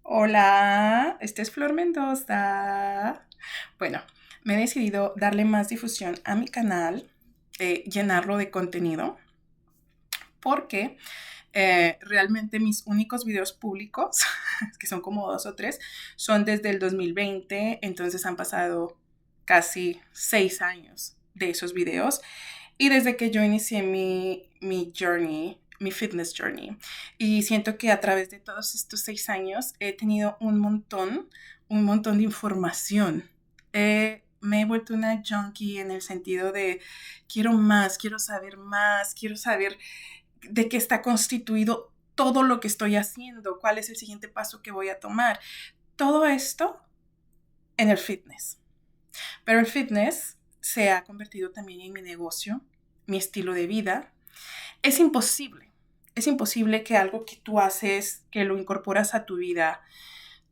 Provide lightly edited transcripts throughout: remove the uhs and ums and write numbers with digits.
Hola, este es Flor Mendoza. Bueno, me he decidido darle más difusión a mi canal, llenarlo de contenido, porque realmente mis únicos videos públicos, que son como dos o tres, son desde el 2020, entonces han pasado casi 6 años de esos videos. Y desde que yo inicié mi journey, mi fitness journey, y siento que a través de todos estos 6 años he tenido un montón de información. Me he vuelto una junkie en el sentido de quiero más, quiero saber de qué está constituido todo lo que estoy haciendo, cuál es el siguiente paso que voy a tomar. Todo esto en el fitness. Pero el fitness se ha convertido también en mi negocio, mi estilo de vida. Es imposible, es imposible que algo que tú haces, que lo incorporas a tu vida,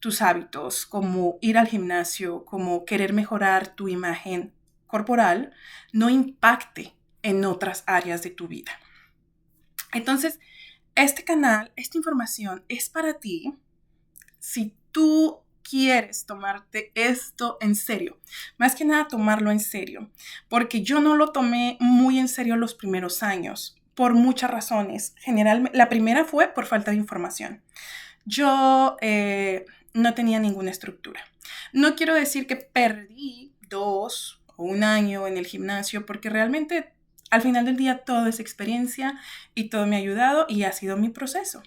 tus hábitos, como ir al gimnasio, como querer mejorar tu imagen corporal, no impacte en otras áreas de tu vida. Entonces, este canal, esta información es para ti si tú quieres tomarte esto en serio, más que nada tomarlo en serio, porque yo no lo tomé muy en serio los primeros años, por muchas razones. Generalmente, la primera fue por falta de información. Yo no tenía ninguna estructura. No quiero decir que perdí 2 o un año en el gimnasio, porque realmente al final del día todo es experiencia y todo me ha ayudado y ha sido mi proceso.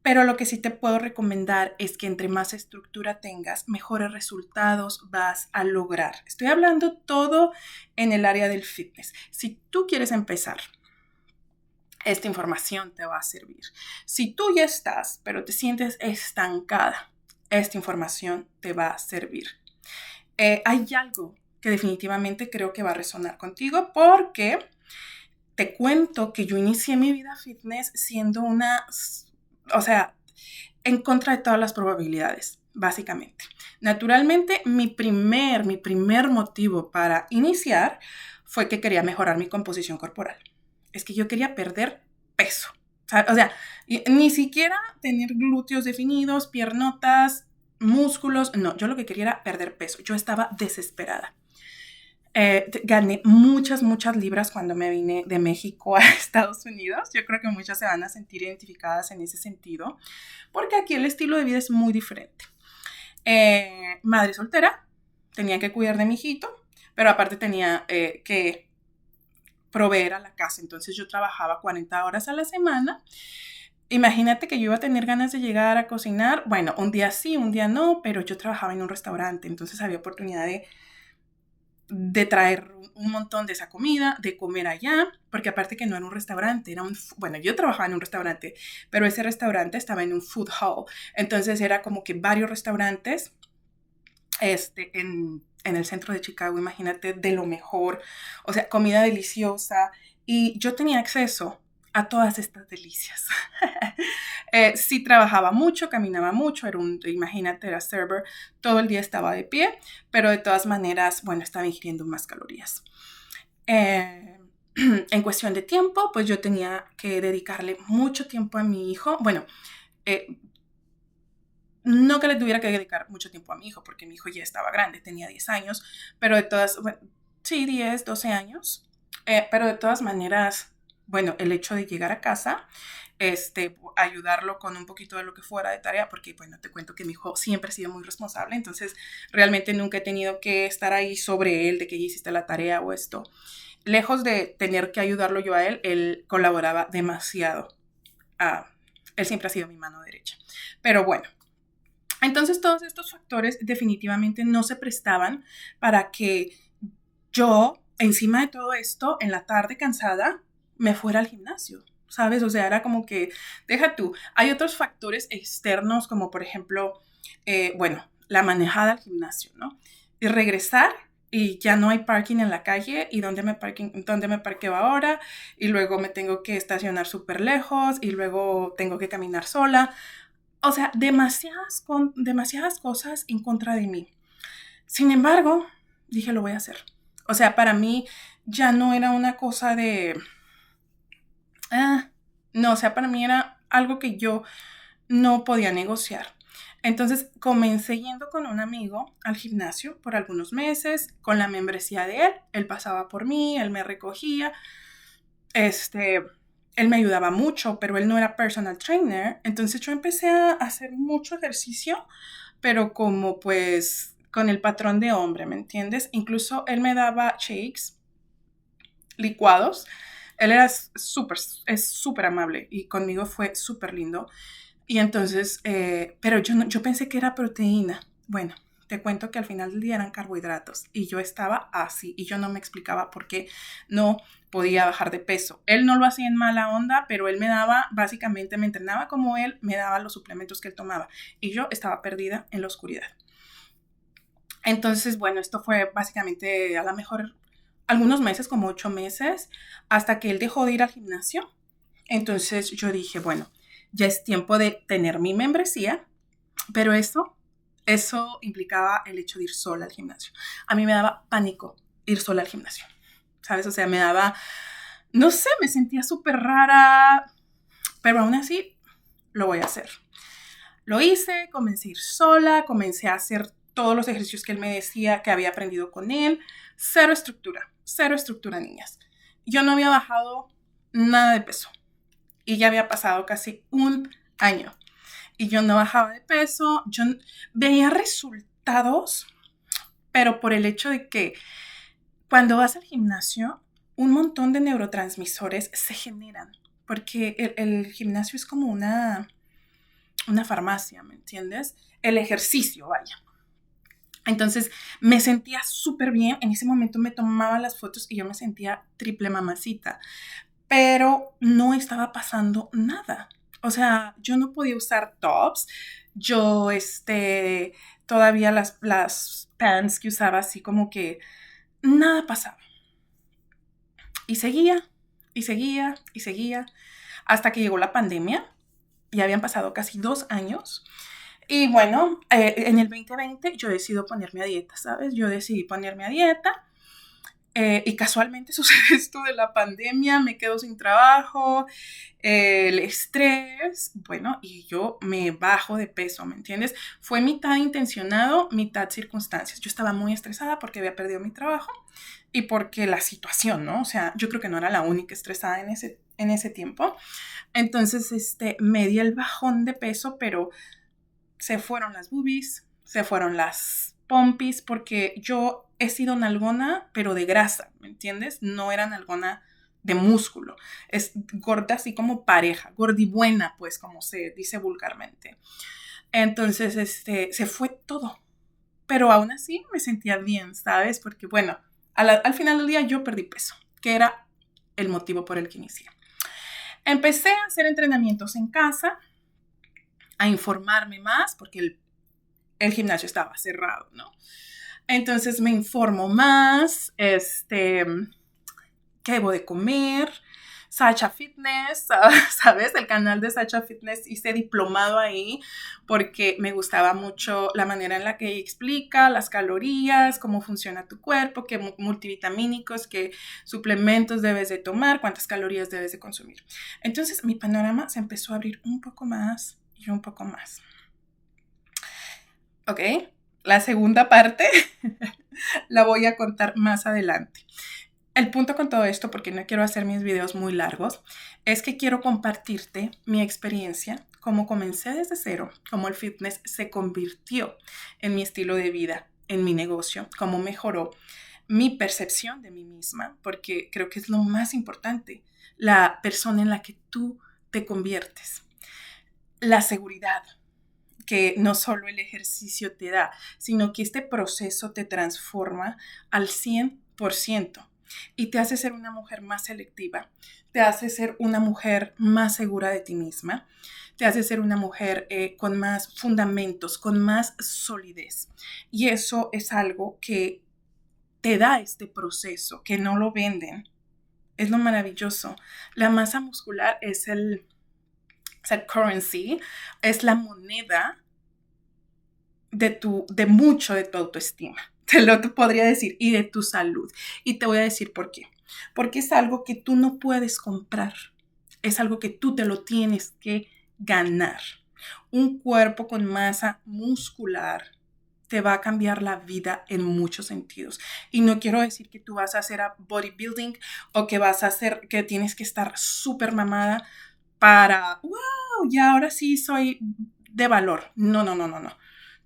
Pero lo que sí te puedo recomendar es que entre más estructura tengas, mejores resultados vas a lograr. Estoy hablando todo en el área del fitness. Si tú quieres empezar, esta información te va a servir. Si tú ya estás, pero te sientes estancada, esta información te va a servir. Hay algo que definitivamente creo que va a resonar contigo porque te cuento que yo inicié mi vida fitness siendo o sea, en contra de todas las probabilidades, básicamente. Naturalmente, mi primer motivo para iniciar fue que quería mejorar mi composición corporal. Es que yo quería perder peso. O sea, ni siquiera tener glúteos definidos, piernotas, músculos. No, yo lo que quería era perder peso. Yo estaba desesperada. Gané muchas libras cuando me vine de México a Estados Unidos. Yo creo que muchas se van a sentir identificadas en ese sentido, porque aquí el estilo de vida es muy diferente. Madre soltera, tenía que cuidar de mi hijito, pero aparte tenía que proveer a la casa. Entonces yo trabajaba 40 horas a la semana. Imagínate que yo iba a tener ganas de llegar a cocinar. Bueno, un día sí, un día no, pero yo trabajaba en un restaurante, entonces había oportunidad de traer un montón de esa comida, de comer allá, porque aparte que no era un restaurante, bueno, yo trabajaba en un restaurante, pero ese restaurante estaba en un food hall, entonces era como que varios restaurantes en el centro de Chicago, imagínate, de lo mejor, o sea, comida deliciosa, y yo tenía acceso a todas estas delicias. Sí trabajaba mucho, caminaba mucho, imagínate, era server, todo el día estaba de pie, pero de todas maneras, bueno, estaba ingiriendo más calorías. Eh, en cuestión de tiempo, pues yo tenía que dedicarle mucho tiempo a mi hijo. Bueno, eh, no que le tuviera que dedicar mucho tiempo a mi hijo, porque mi hijo ya estaba grande, tenía 10 años, pero bueno, sí, 10, 12 años, pero de todas maneras, bueno, el hecho de llegar a casa, ayudarlo con un poquito de lo que fuera de tarea, porque bueno, te cuento que mi hijo siempre ha sido muy responsable, entonces realmente nunca he tenido que estar ahí sobre él de que ya hiciste la tarea o esto. Lejos de tener que ayudarlo yo a él colaboraba demasiado. Ah, él siempre ha sido mi mano derecha. Pero bueno, entonces todos estos factores definitivamente no se prestaban para que yo, encima de todo esto, en la tarde cansada, me fuera al gimnasio, ¿sabes? O sea, era como que, deja tú, hay otros factores externos como por ejemplo, bueno, la manejada al gimnasio, ¿no? Y regresar y ya no hay parking en la calle y dónde me parqueo ahora y luego me tengo que estacionar súper lejos y luego tengo que caminar sola. O sea, demasiadas cosas en contra de mí. Sin embargo, dije, lo voy a hacer. O sea, para mí ya no era una cosa de... no, o sea, para mí era algo que yo no podía negociar. Entonces comencé yendo con un amigo al gimnasio por algunos meses, con la membresía de él. Él pasaba por mí, él me recogía, este, él me ayudaba mucho, pero él no era personal trainer. Entonces yo empecé a hacer mucho ejercicio, pero como pues con el patrón de hombre, ¿me entiendes? Incluso él me daba shakes, licuados. Él era es súper amable y conmigo fue súper lindo. Y entonces, pero yo pensé que era proteína. Bueno, te cuento que al final del día eran carbohidratos y yo estaba así y yo no me explicaba por qué no podía bajar de peso. Él no lo hacía en mala onda, pero él me daba, básicamente me entrenaba como él, me daba los suplementos que él tomaba y yo estaba perdida en la oscuridad. Entonces, bueno, esto fue básicamente a lo mejor algunos meses, como 8 meses, hasta que él dejó de ir al gimnasio. Entonces yo dije, bueno, ya es tiempo de tener mi membresía, pero eso implicaba el hecho de ir sola al gimnasio. A mí me daba pánico ir sola al gimnasio, ¿sabes? O sea, me daba, no sé, me sentía súper rara, pero aún así lo voy a hacer. Lo hice, comencé a ir sola, comencé a hacer todos los ejercicios que él me decía que había aprendido con él. Cero estructura, niñas. Yo no había bajado nada de peso y ya había pasado casi un año y yo no bajaba de peso, yo veía resultados, pero por el hecho de que cuando vas al gimnasio, un montón de neurotransmisores se generan, porque el gimnasio es como una farmacia, ¿me entiendes? El ejercicio, vaya. Entonces me sentía súper bien, en ese momento me tomaba las fotos y yo me sentía triple mamacita, pero no estaba pasando nada. O sea, yo no podía usar tops, yo todavía las pants que usaba así como que nada pasaba. Y seguía, y seguía, y seguía, hasta que llegó la pandemia, ya habían pasado casi 2 años. Y bueno, en el 2020 yo decidí ponerme a dieta, ¿sabes? Yo decidí ponerme a dieta y casualmente sucede esto de la pandemia, me quedo sin trabajo, el estrés, bueno, y yo me bajo de peso, ¿me entiendes? Fue mitad intencionado, mitad circunstancias. Yo estaba muy estresada porque había perdido mi trabajo y porque la situación, ¿no? O sea, yo creo que no era la única estresada en ese tiempo. Entonces, me di el bajón de peso, pero se fueron las boobies, se fueron las pompis, porque yo he sido nalgona, pero de grasa, ¿me entiendes? No era nalgona de músculo, es gorda así como pareja, gordibuena, pues como se dice vulgarmente. Entonces, se fue todo, pero aún así me sentía bien, ¿sabes? Porque bueno, al final del día yo perdí peso, que era el motivo por el que inicié. Empecé a hacer entrenamientos en casa, a informarme más, porque el gimnasio estaba cerrado, ¿no? Entonces me informo más, qué debo de comer, Sacha Fitness, ¿sabes? El canal de Sacha Fitness, hice diplomado ahí porque me gustaba mucho la manera en la que ella explica las calorías, cómo funciona tu cuerpo, qué multivitamínicos, qué suplementos debes de tomar, cuántas calorías debes de consumir. Entonces mi panorama se empezó a abrir un poco más y un poco más. ¿Ok? La segunda parte la voy a contar más adelante. El punto con todo esto, porque no quiero hacer mis videos muy largos, es que quiero compartirte mi experiencia, cómo comencé desde cero, cómo el fitness se convirtió en mi estilo de vida, en mi negocio, cómo mejoró mi percepción de mí misma, porque creo que es lo más importante, la persona en la que tú te conviertes, la seguridad que no solo el ejercicio te da, sino que este proceso te transforma al 100% y te hace ser una mujer más selectiva, te hace ser una mujer más segura de ti misma, te hace ser una mujer con más fundamentos, con más solidez. Y eso es algo que te da este proceso, que no lo venden. Es lo maravilloso. La masa muscular es el currency, es la moneda de mucho de tu autoestima, te lo podría decir, y de tu salud. Y te voy a decir por qué. Porque es algo que tú no puedes comprar, es algo que tú te lo tienes que ganar. Un cuerpo con masa muscular te va a cambiar la vida en muchos sentidos. Y no quiero decir que tú vas a hacer a bodybuilding o que vas a hacer, que tienes que estar súper mamada para, wow, ya ahora sí soy de valor. No, no, no, no, no.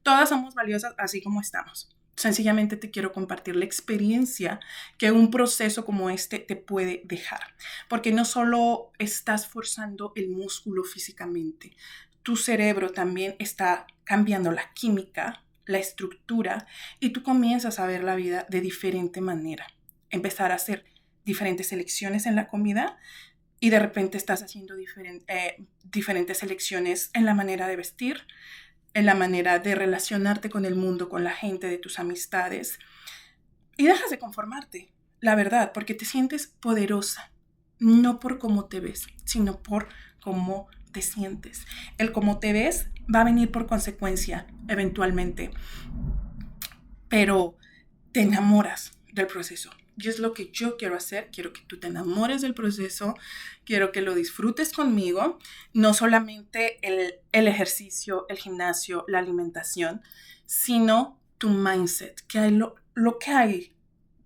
Todas somos valiosas así como estamos. Sencillamente te quiero compartir la experiencia que un proceso como este te puede dejar. Porque no solo estás forzando el músculo físicamente, tu cerebro también está cambiando la química, la estructura, y tú comienzas a ver la vida de diferente manera. Empezar a hacer diferentes elecciones en la comida y de repente estás haciendo diferentes elecciones en la manera de vestir, en la manera de relacionarte con el mundo, con la gente, de tus amistades. Y dejas de conformarte, la verdad, porque te sientes poderosa, no por cómo te ves, sino por cómo te sientes. El cómo te ves va a venir por consecuencia, eventualmente, pero te enamoras del proceso. Y es lo que yo quiero hacer. Quiero que tú te enamores del proceso. Quiero que lo disfrutes conmigo. No solamente el ejercicio, el gimnasio, la alimentación, sino tu mindset, que hay lo que hay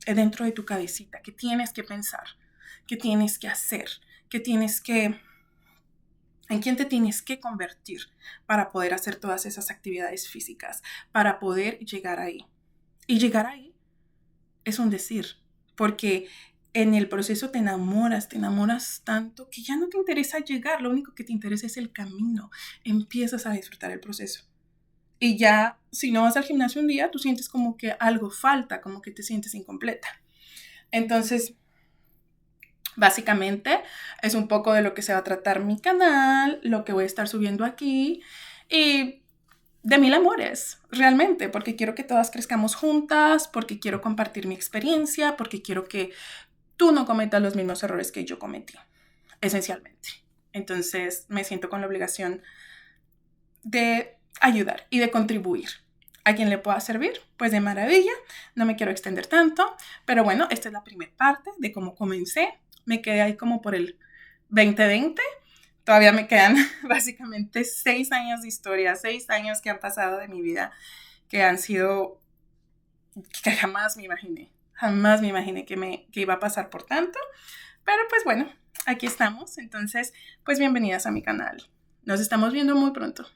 dentro de tu cabecita, que tienes que pensar, que tienes que hacer, que tienes que, en quién te tienes que convertir para poder hacer todas esas actividades físicas, para poder llegar ahí. Y llegar ahí es un decir, porque en el proceso te enamoras tanto que ya no te interesa llegar, lo único que te interesa es el camino, empiezas a disfrutar el proceso. Y ya, si no vas al gimnasio un día, tú sientes como que algo falta, como que te sientes incompleta. Entonces, básicamente, es un poco de lo que se va a tratar mi canal, lo que voy a estar subiendo aquí y de mil amores, realmente, porque quiero que todas crezcamos juntas, porque quiero compartir mi experiencia, porque quiero que tú no cometas los mismos errores que yo cometí, esencialmente. Entonces, me siento con la obligación de ayudar y de contribuir. ¿A quien le pueda servir? Pues de maravilla. No me quiero extender tanto, pero bueno, esta es la primera parte de cómo comencé. Me quedé ahí como por el 2020. Todavía me quedan básicamente 6 años de historia, 6 años que han pasado de mi vida, que han sido, que jamás me imaginé que iba a pasar por tanto, pero pues bueno, aquí estamos. Entonces, pues bienvenidas a mi canal. Nos estamos viendo muy pronto.